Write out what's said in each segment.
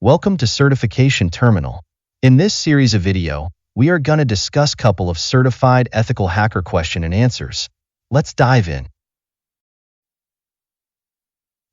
Welcome to Certification Terminal. In this series of video, we are going to discuss a couple of certified ethical hacker question and answers. Let's dive in.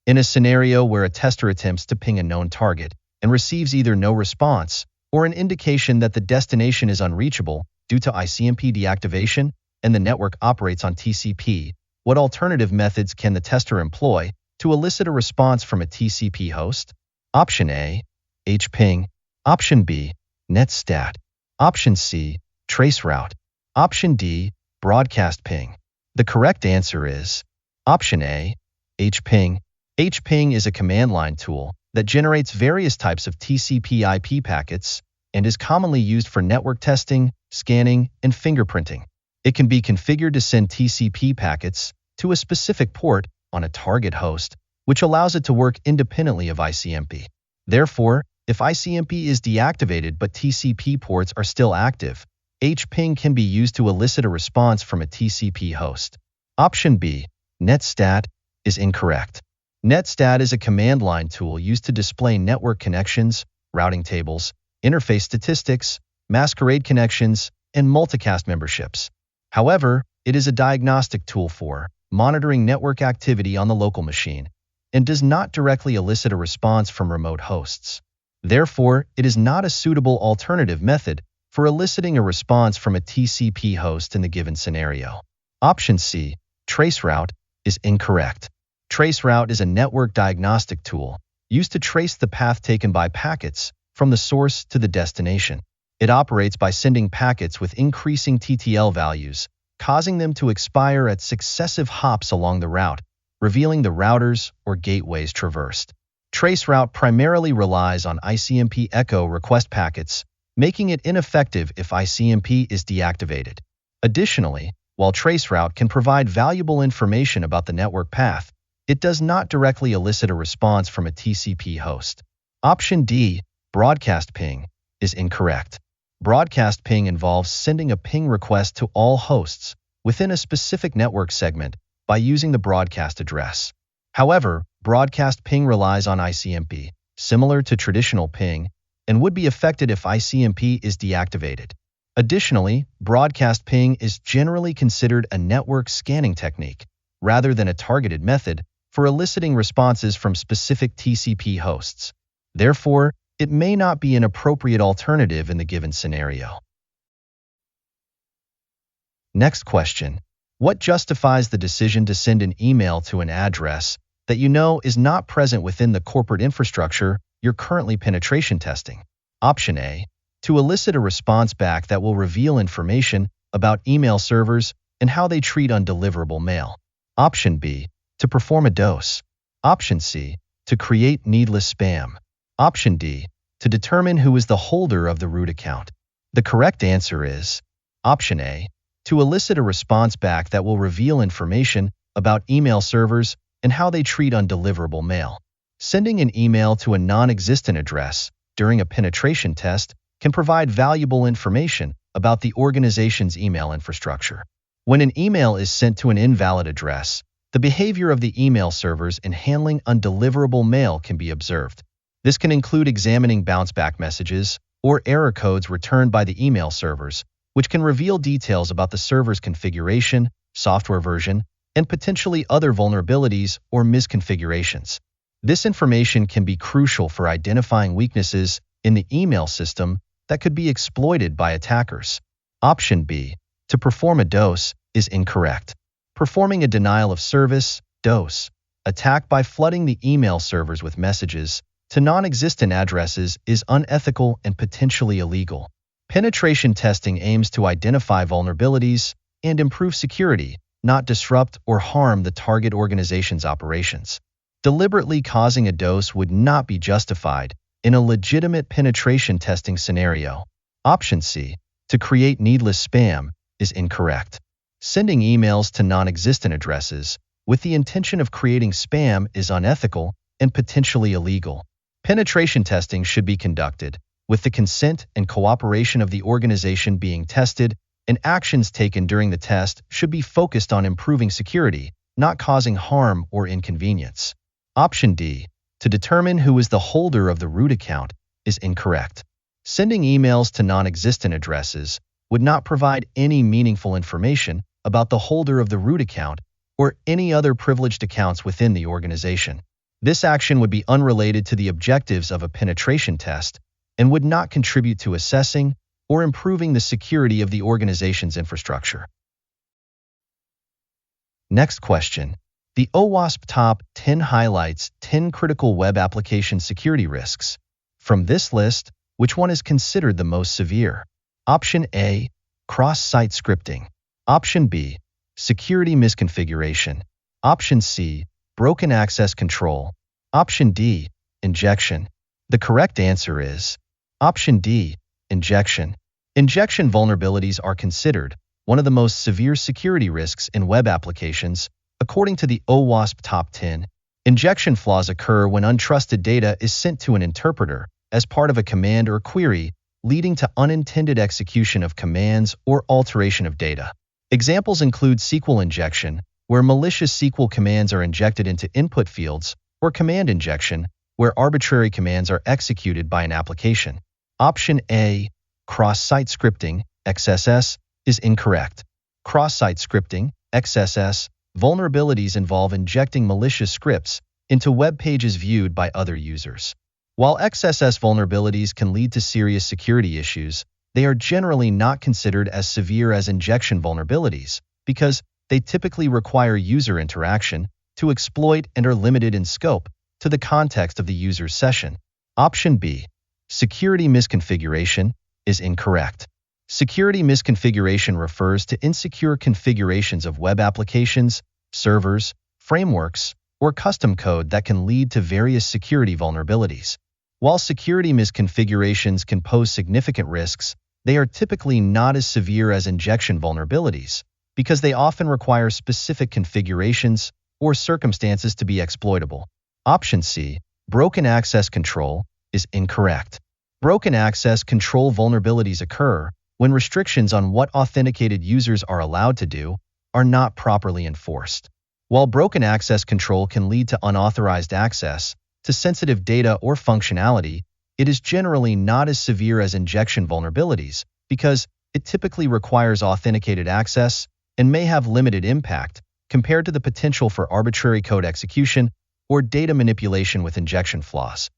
In a scenario where a tester attempts to ping a known target and receives either no response or an indication that the destination is unreachable due to ICMP deactivation and the network operates on TCP, what alternative methods can the tester employ to elicit a response from a TCP host? Option A, hping. Option B, netstat. Option C, traceroute. Option D, broadcast ping. The correct answer is Option A, hping. Hping is a command line tool that generates various types of TCP IP packets and is commonly used for network testing, scanning, and fingerprinting. It can be configured to send TCP packets to a specific port on a target host, which allows it to work independently of ICMP. Therefore, if ICMP is deactivated but TCP ports are still active, hping can be used to elicit a response from a TCP host. Option B, netstat, is incorrect. Netstat is a command line tool used to display network connections, routing tables, interface statistics, masquerade connections, and multicast memberships. However, it is a diagnostic tool for monitoring network activity on the local machine and does not directly elicit a response from remote hosts. Therefore, it is not a suitable alternative method for eliciting a response from a TCP host in the given scenario. Option C, traceroute, is incorrect. Traceroute is a network diagnostic tool used to trace the path taken by packets from the source to the destination. It operates by sending packets with increasing TTL values, causing them to expire at successive hops along the route, revealing the routers or gateways traversed. Traceroute primarily relies on ICMP echo request packets, making it ineffective if ICMP is deactivated. Additionally, while traceroute can provide valuable information about the network path, it does not directly elicit a response from a TCP host. Option D, broadcast ping, is incorrect. Broadcast ping involves sending a ping request to all hosts within a specific network segment by using the broadcast address. However, broadcast ping relies on ICMP, similar to traditional ping, and would be affected if ICMP is deactivated. Additionally, broadcast ping is generally considered a network scanning technique, rather than a targeted method for eliciting responses from specific TCP hosts. Therefore, it may not be an appropriate alternative in the given scenario. Next question. What justifies the decision to send an email to an address that you know is not present within the corporate infrastructure you're currently penetration testing? Option A, to elicit a response back that will reveal information about email servers and how they treat undeliverable mail. Option B, to perform a dose. Option C, to create needless spam. Option D, to determine who is the holder of the root account. The correct answer is Option A, to elicit a response back that will reveal information about email servers and how they treat undeliverable mail. Sending an email to a non-existent address during a penetration test can provide valuable information about the organization's email infrastructure. When an email is sent to an invalid address, the behavior of the email servers in handling undeliverable mail can be observed. This can include examining bounce-back messages or error codes returned by the email servers, which can reveal details about the server's configuration, software version, and potentially other vulnerabilities or misconfigurations. This information can be crucial for identifying weaknesses in the email system that could be exploited by attackers. Option B, to perform a dose, is incorrect. Performing a denial of service, DOS, attack by flooding the email servers with messages to non-existent addresses is unethical and potentially illegal. Penetration testing aims to identify vulnerabilities and improve security, not disrupt or harm the target organization's operations. Deliberately causing a dose would not be justified in a legitimate penetration testing scenario. Option C, to create needless spam, is incorrect. Sending emails to non-existent addresses with the intention of creating spam is unethical and potentially illegal. Penetration testing should be conducted with the consent and cooperation of the organization being tested, and actions taken during the test should be focused on improving security, not causing harm or inconvenience. Option D, to determine who is the holder of the root account, is incorrect. Sending emails to non-existent addresses would not provide any meaningful information about the holder of the root account or any other privileged accounts within the organization. This action would be unrelated to the objectives of a penetration test and would not contribute to assessing or improving the security of the organization's infrastructure. Next question. The OWASP Top 10 highlights 10 critical web application security risks. From this list, which one is considered the most severe? Option A, cross-site scripting. Option B, security misconfiguration. Option C, broken access control. Option D, injection. The correct answer is Option D, injection. Injection vulnerabilities are considered one of the most severe security risks in web applications. According to the OWASP Top 10, injection flaws occur when untrusted data is sent to an interpreter as part of a command or query, leading to unintended execution of commands or alteration of data. Examples include SQL injection, where malicious SQL commands are injected into input fields, or command injection, where arbitrary commands are executed by an application. Option A, cross-site scripting, XSS, is incorrect. Cross-site scripting, XSS, vulnerabilities involve injecting malicious scripts into web pages viewed by other users. While XSS vulnerabilities can lead to serious security issues, they are generally not considered as severe as injection vulnerabilities because they typically require user interaction to exploit and are limited in scope to the context of the user's session. Option B, security misconfiguration, is incorrect. Security misconfiguration refers to insecure configurations of web applications, servers, frameworks, or custom code that can lead to various security vulnerabilities. While security misconfigurations can pose significant risks, they are typically not as severe as injection vulnerabilities because they often require specific configurations or circumstances to be exploitable. Option C, broken access control, is incorrect. Broken access control vulnerabilities occur when restrictions on what authenticated users are allowed to do are not properly enforced. While broken access control can lead to unauthorized access to sensitive data or functionality, it is generally not as severe as injection vulnerabilities because it typically requires authenticated access and may have limited impact compared to the potential for arbitrary code execution or data manipulation with injection flaws.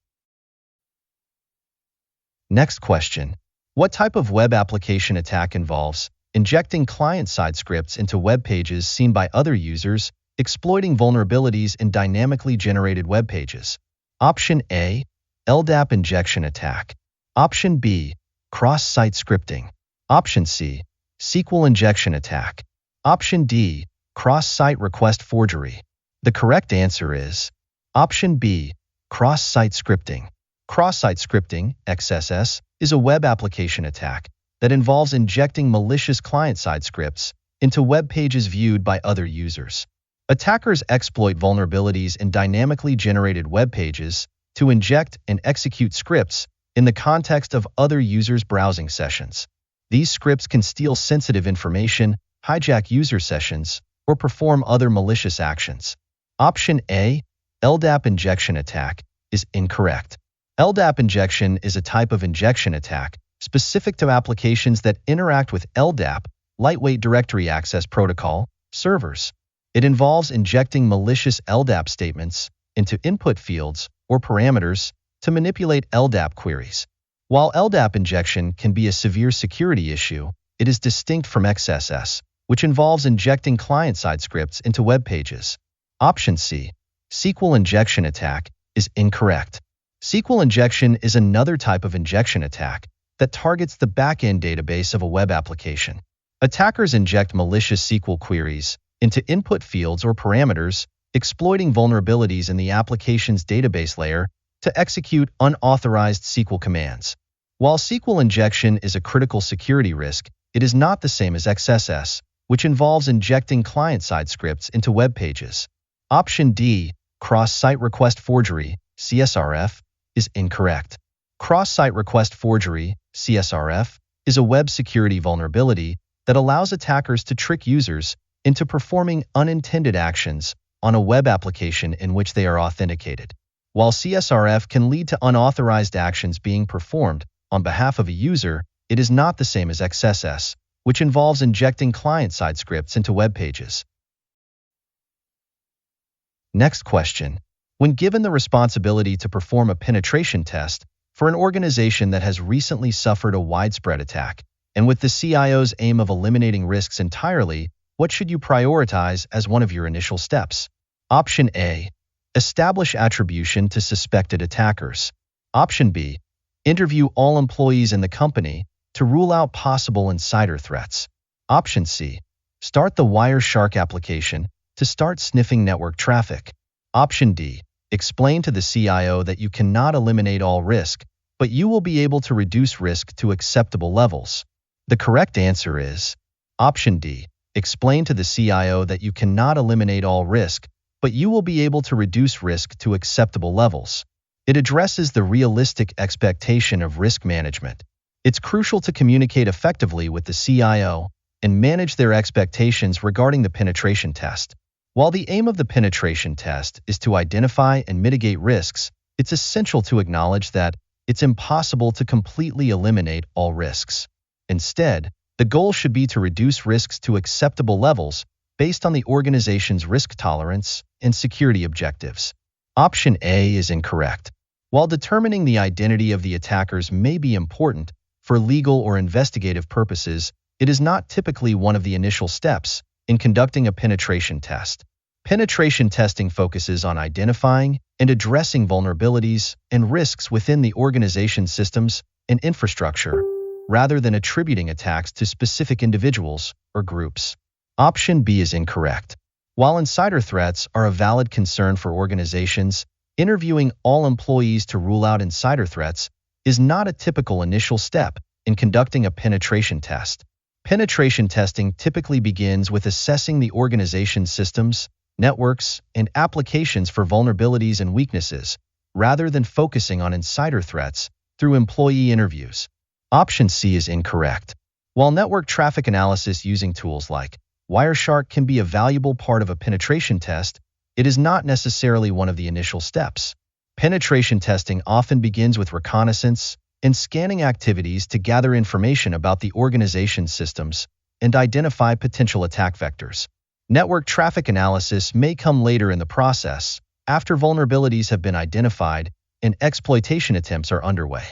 Next question. What type of web application attack involves injecting client-side scripts into web pages seen by other users, exploiting vulnerabilities in dynamically generated web pages? Option A, LDAP injection attack. Option B, cross-site scripting. Option C, SQL injection attack. Option D, cross-site request forgery. The correct answer is Option B, cross-site scripting. Cross-site scripting, XSS, is a web application attack that involves injecting malicious client-side scripts into web pages viewed by other users. Attackers exploit vulnerabilities in dynamically generated web pages to inject and execute scripts in the context of other users' browsing sessions. These scripts can steal sensitive information, hijack user sessions, or perform other malicious actions. Option A, LDAP injection attack, is incorrect. LDAP injection is a type of injection attack specific to applications that interact with LDAP, Lightweight Directory Access Protocol, servers. It involves injecting malicious LDAP statements into input fields or parameters to manipulate LDAP queries. While LDAP injection can be a severe security issue, it is distinct from XSS, which involves injecting client-side scripts into web pages. Option C, SQL injection attack, is incorrect. SQL injection is another type of injection attack that targets the back-end database of a web application. Attackers inject malicious SQL queries into input fields or parameters, exploiting vulnerabilities in the application's database layer to execute unauthorized SQL commands. While SQL injection is a critical security risk, it is not the same as XSS, which involves injecting client-side scripts into web pages. Option D, cross-site request forgery, CSRF, is incorrect. Cross-site request forgery, CSRF, is a web security vulnerability that allows attackers to trick users into performing unintended actions on a web application in which they are authenticated. While CSRF can lead to unauthorized actions being performed on behalf of a user, it is not the same as XSS, which involves injecting client-side scripts into web pages. Next question. When given the responsibility to perform a penetration test for an organization that has recently suffered a widespread attack, and with the CIO's aim of eliminating risks entirely, what should you prioritize as one of your initial steps? Option A. Establish attribution to suspected attackers. Option B. Interview all employees in the company to rule out possible insider threats. Option C. Start the Wireshark application to start sniffing network traffic. Option D. Explain to the CIO that you cannot eliminate all risk, but you will be able to reduce risk to acceptable levels. The correct answer is Option D. Explain to the CIO that you cannot eliminate all risk, but you will be able to reduce risk to acceptable levels. It addresses the realistic expectation of risk management. It's crucial to communicate effectively with the CIO and manage their expectations regarding the penetration test. While the aim of the penetration test is to identify and mitigate risks, it's essential to acknowledge that it's impossible to completely eliminate all risks. Instead, the goal should be to reduce risks to acceptable levels based on the organization's risk tolerance and security objectives. Option A is incorrect. While determining the identity of the attackers may be important for legal or investigative purposes, it is not typically one of the initial steps in conducting a penetration test. Penetration testing focuses on identifying and addressing vulnerabilities and risks within the organization's systems and infrastructure, rather than attributing attacks to specific individuals or groups. Option B is incorrect. While insider threats are a valid concern for organizations, interviewing all employees to rule out insider threats is not a typical initial step in conducting a penetration test. Penetration testing typically begins with assessing the organization's systems, networks, and applications for vulnerabilities and weaknesses, rather than focusing on insider threats through employee interviews. Option C is incorrect. While network traffic analysis using tools like Wireshark can be a valuable part of a penetration test, it is not necessarily one of the initial steps. Penetration testing often begins with reconnaissance and scanning activities to gather information about the organization's systems and identify potential attack vectors. Network traffic analysis may come later in the process, after vulnerabilities have been identified and exploitation attempts are underway.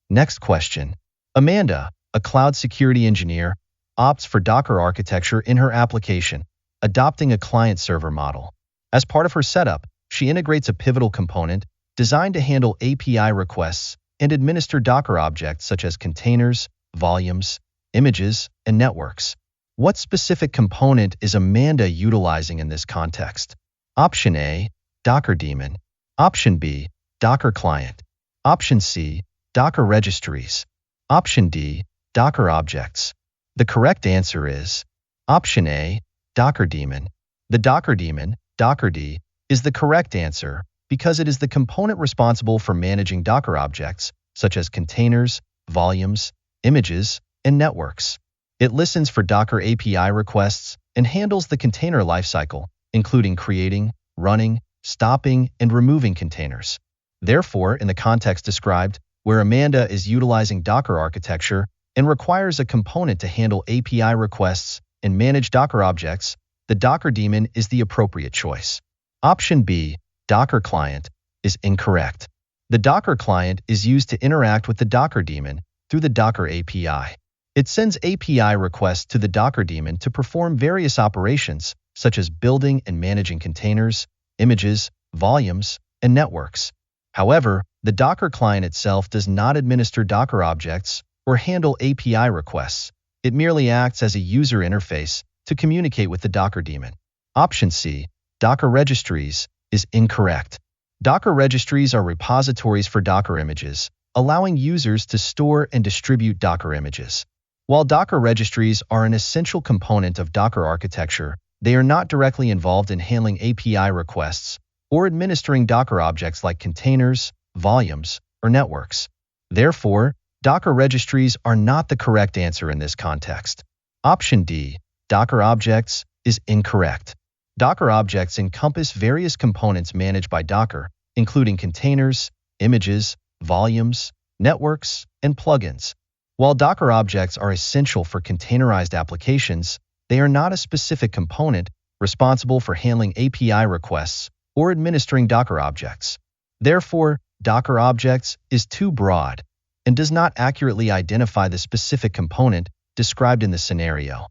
Next question. Amanda, a cloud security engineer, opts for Docker architecture in her application, adopting a client-server model. As part of her setup, she integrates a pivotal component designed to handle API requests and administer Docker objects such as containers, volumes, images, and networks. What specific component is Amanda utilizing in this context? Option A, Docker daemon. Option B, Docker client. Option C, Docker registries. Option D, Docker objects. The correct answer is Option A, Docker daemon. The Docker daemon, Dockerd, is the correct answer because it is the component responsible for managing Docker objects, such as containers, volumes, images, and networks. It listens for Docker API requests and handles the container lifecycle, including creating, running, stopping, and removing containers. Therefore, in the context described, where Amanda is utilizing Docker architecture and requires a component to handle API requests and manage Docker objects, the Docker daemon is the appropriate choice. Option B, Docker client, is incorrect. The Docker client is used to interact with the Docker daemon through the Docker API. It sends API requests to the Docker daemon to perform various operations, such as building and managing containers, images, volumes, and networks. However, the Docker client itself does not administer Docker objects or handle API requests. It merely acts as a user interface to communicate with the Docker daemon. Option C, Docker registries, is incorrect. Docker registries are repositories for Docker images, allowing users to store and distribute Docker images. While Docker registries are an essential component of Docker architecture, they are not directly involved in handling API requests or administering Docker objects like containers, volumes, or networks. Therefore, Docker registries are not the correct answer in this context. Option D, Docker objects, is incorrect. Docker objects encompass various components managed by Docker, including containers, images, volumes, networks, and plugins. While Docker objects are essential for containerized applications, they are not a specific component responsible for handling API requests or administering Docker objects. Therefore, Docker objects is too broad and does not accurately identify the specific component described in the scenario.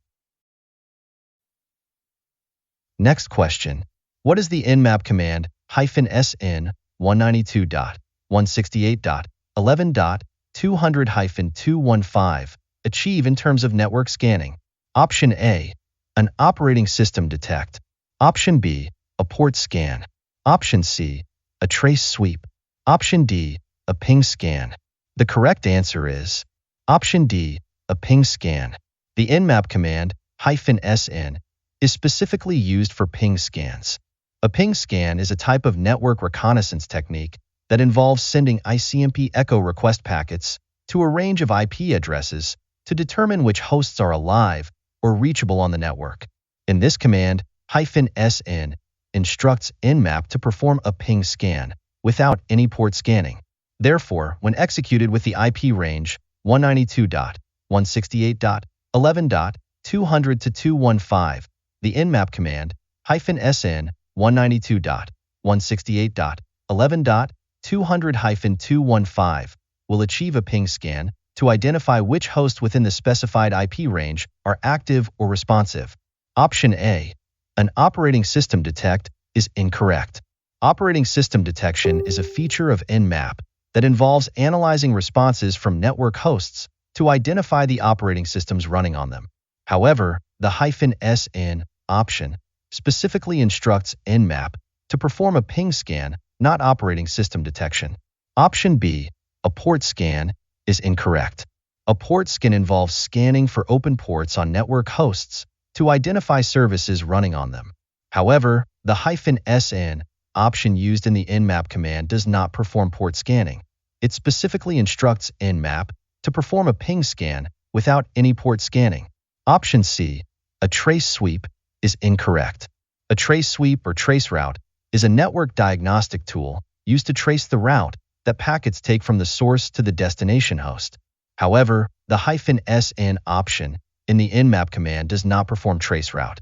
Next question. What is the nmap command -sn 192.168.11.200-215 achieve in terms of network scanning? Option A, an operating system detect. Option B, a port scan. Option C, a trace sweep. Option D, a ping scan. The correct answer is Option D, a ping scan. The nmap command -sn is specifically used for ping scans. A ping scan is a type of network reconnaissance technique that involves sending ICMP echo request packets to a range of IP addresses to determine which hosts are alive or reachable on the network. In this command, -sn instructs nmap to perform a ping scan without any port scanning. Therefore, when executed with the IP range 192.168.11.200-215, the nmap command -sn 192.168.11.200-215 will achieve a ping scan to identify which hosts within the specified IP range are active or responsive. Option A, an operating system detect, is incorrect. Operating system detection is a feature of nmap that involves analyzing responses from network hosts to identify the operating systems running on them. However, the -sn option specifically instructs nmap to perform a ping scan, not operating system detection. Option B, a port scan, is incorrect. A port scan involves scanning for open ports on network hosts to identify services running on them. However, the -sn option used in the nmap command does not perform port scanning. It specifically instructs nmap to perform a ping scan without any port scanning. Option C, a trace sweep, is incorrect. A trace sweep or traceroute is a network diagnostic tool used to trace the route that packets take from the source to the destination host. However, the -sn option in the nmap command does not perform traceroute.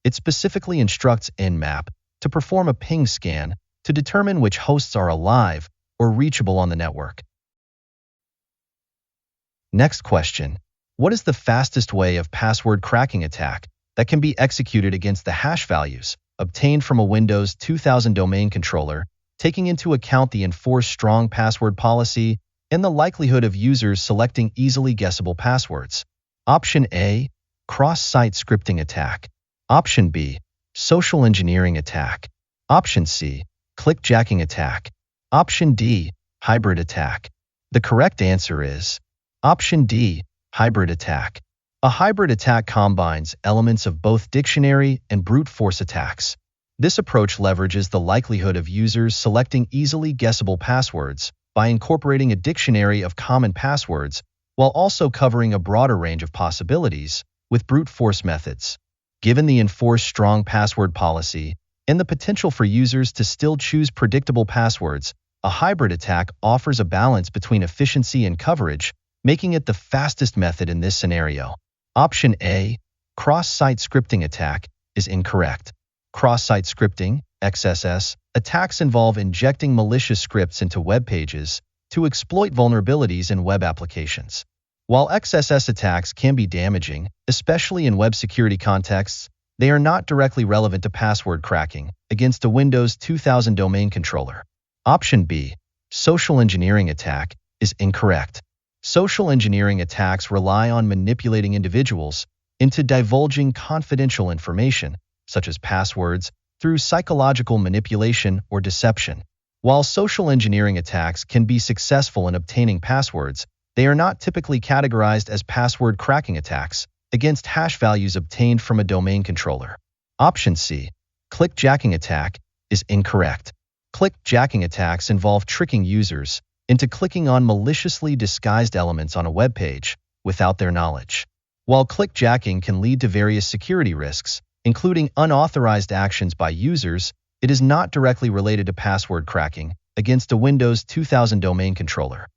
It specifically instructs nmap to perform a ping scan to determine which hosts are alive or reachable on the network. Next question. What is the fastest way of password cracking attack that can be executed against the hash values obtained from a Windows 2000 domain controller, taking into account the enforced strong password policy and the likelihood of users selecting easily guessable passwords? Option A, cross-site scripting attack. Option B, social engineering attack. Option C, clickjacking attack. Option D, hybrid attack. The correct answer is Option D, hybrid attack. A hybrid attack combines elements of both dictionary and brute force attacks. This approach leverages the likelihood of users selecting easily guessable passwords by incorporating a dictionary of common passwords while also covering a broader range of possibilities with brute force methods. Given the enforced strong password policy and the potential for users to still choose predictable passwords, a hybrid attack offers a balance between efficiency and coverage, making it the fastest method in this scenario. Option A, cross-site scripting attack, is incorrect. Cross-site scripting, XSS, attacks involve injecting malicious scripts into web pages to exploit vulnerabilities in web applications. While XSS attacks can be damaging, especially in web security contexts, they are not directly relevant to password cracking against a Windows 2000 domain controller. Option B, social engineering attack, is incorrect. Social engineering attacks rely on manipulating individuals into divulging confidential information, such as passwords, through psychological manipulation or deception. While social engineering attacks can be successful in obtaining passwords, they are not typically categorized as password cracking attacks against hash values obtained from a domain controller. Option C, clickjacking attack, is incorrect. Clickjacking attacks involve tricking users into clicking on maliciously disguised elements on a web page without their knowledge. While clickjacking can lead to various security risks, including unauthorized actions by users. It is not directly related to password cracking against a Windows 2000 domain controller.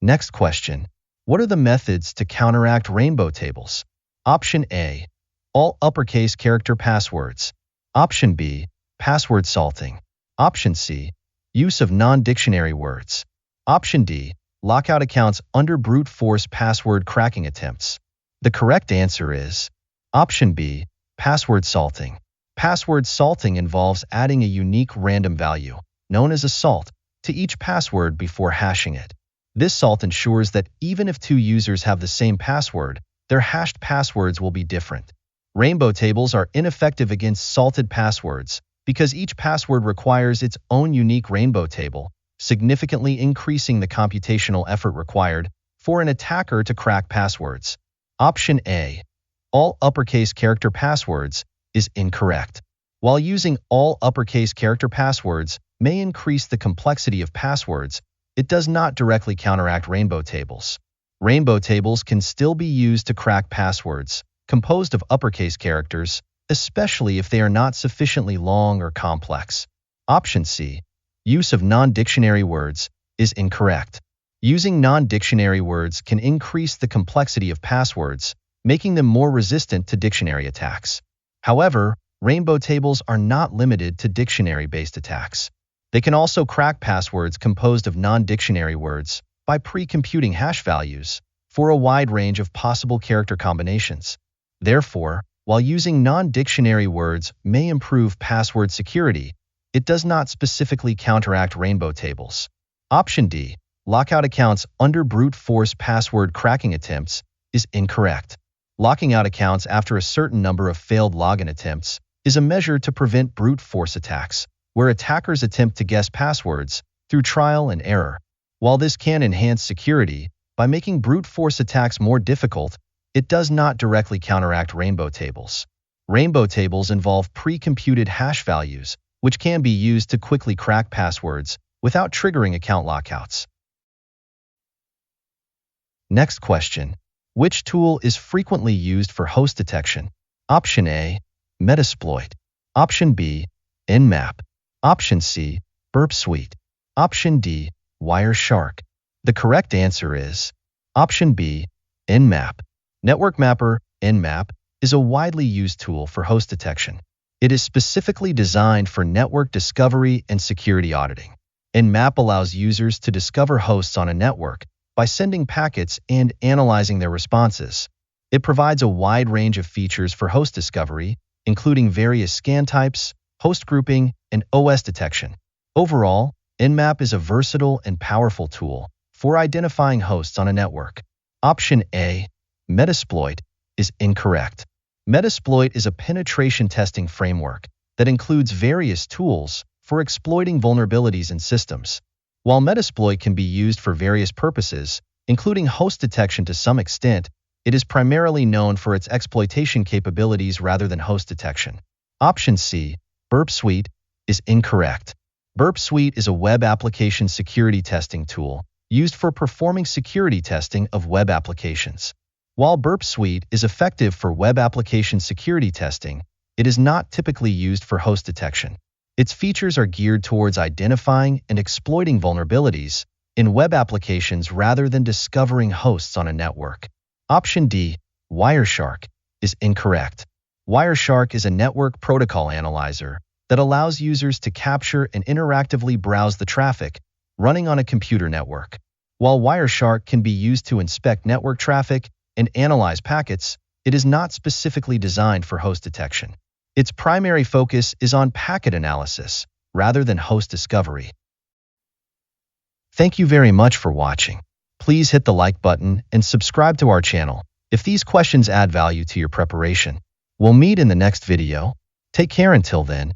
Next question. What are the methods to counteract rainbow tables? Option A. All uppercase character passwords. Option B. Password salting. Option C. Use of non-dictionary words. Option D. Lockout accounts under brute force password cracking attempts. The correct answer is Option B. Password salting. Password salting involves adding a unique random value, known as a salt, to each password before hashing it. This salt ensures that even if two users have the same password, their hashed passwords will be different. Rainbow tables are ineffective against salted passwords because each password requires its own unique rainbow table, significantly increasing the computational effort required for an attacker to crack passwords. Option A. All uppercase character passwords is incorrect. While using all uppercase character passwords may increase the complexity of passwords, it does not directly counteract rainbow tables. Rainbow tables can still be used to crack passwords composed of uppercase characters, especially if they are not sufficiently long or complex. Option C. Use of non-dictionary words is incorrect. Using non-dictionary words can increase the complexity of passwords, making them more resistant to dictionary attacks. However, rainbow tables are not limited to dictionary-based attacks. They can also crack passwords composed of non-dictionary words by pre-computing hash values for a wide range of possible character combinations. Therefore, while using non-dictionary words may improve password security, it does not specifically counteract rainbow tables. Option D. Lockout accounts under brute force password cracking attempts is incorrect. Locking out accounts after a certain number of failed login attempts is a measure to prevent brute force attacks, where attackers attempt to guess passwords through trial and error. While this can enhance security by making brute force attacks more difficult, it does not directly counteract rainbow tables. Rainbow tables involve pre-computed hash values, which can be used to quickly crack passwords without triggering account lockouts. Next question. Which tool is frequently used for host detection? Option A. Metasploit. Option B. Nmap. Option C. Burp Suite. Option D. Wireshark. The correct answer is Option B. Nmap. Network Mapper, Nmap, is a widely used tool for host detection. It is specifically designed for network discovery and security auditing. Nmap allows users to discover hosts on a network by sending packets and analyzing their responses. It provides a wide range of features for host discovery, including various scan types, host grouping, and OS detection. Overall, Nmap is a versatile and powerful tool for identifying hosts on a network. Option A. Metasploit is incorrect. Metasploit is a penetration testing framework that includes various tools for exploiting vulnerabilities in systems. While Metasploit can be used for various purposes, including host detection to some extent, it is primarily known for its exploitation capabilities rather than host detection. Option C. Burp Suite is incorrect. Burp Suite is a web application security testing tool used for performing security testing of web applications. While Burp Suite is effective for web application security testing, it is not typically used for host detection. Its features are geared towards identifying and exploiting vulnerabilities in web applications rather than discovering hosts on a network. Option D. Wireshark is incorrect. Wireshark is a network protocol analyzer that allows users to capture and interactively browse the traffic running on a computer network. While Wireshark can be used to inspect network traffic and analyze packets, it is not specifically designed for host detection. Its primary focus is on packet analysis rather than host discovery. Thank you very much for watching. Please hit the like button and subscribe to our channel if these questions add value to your preparation. We'll meet in the next video. Take care until then.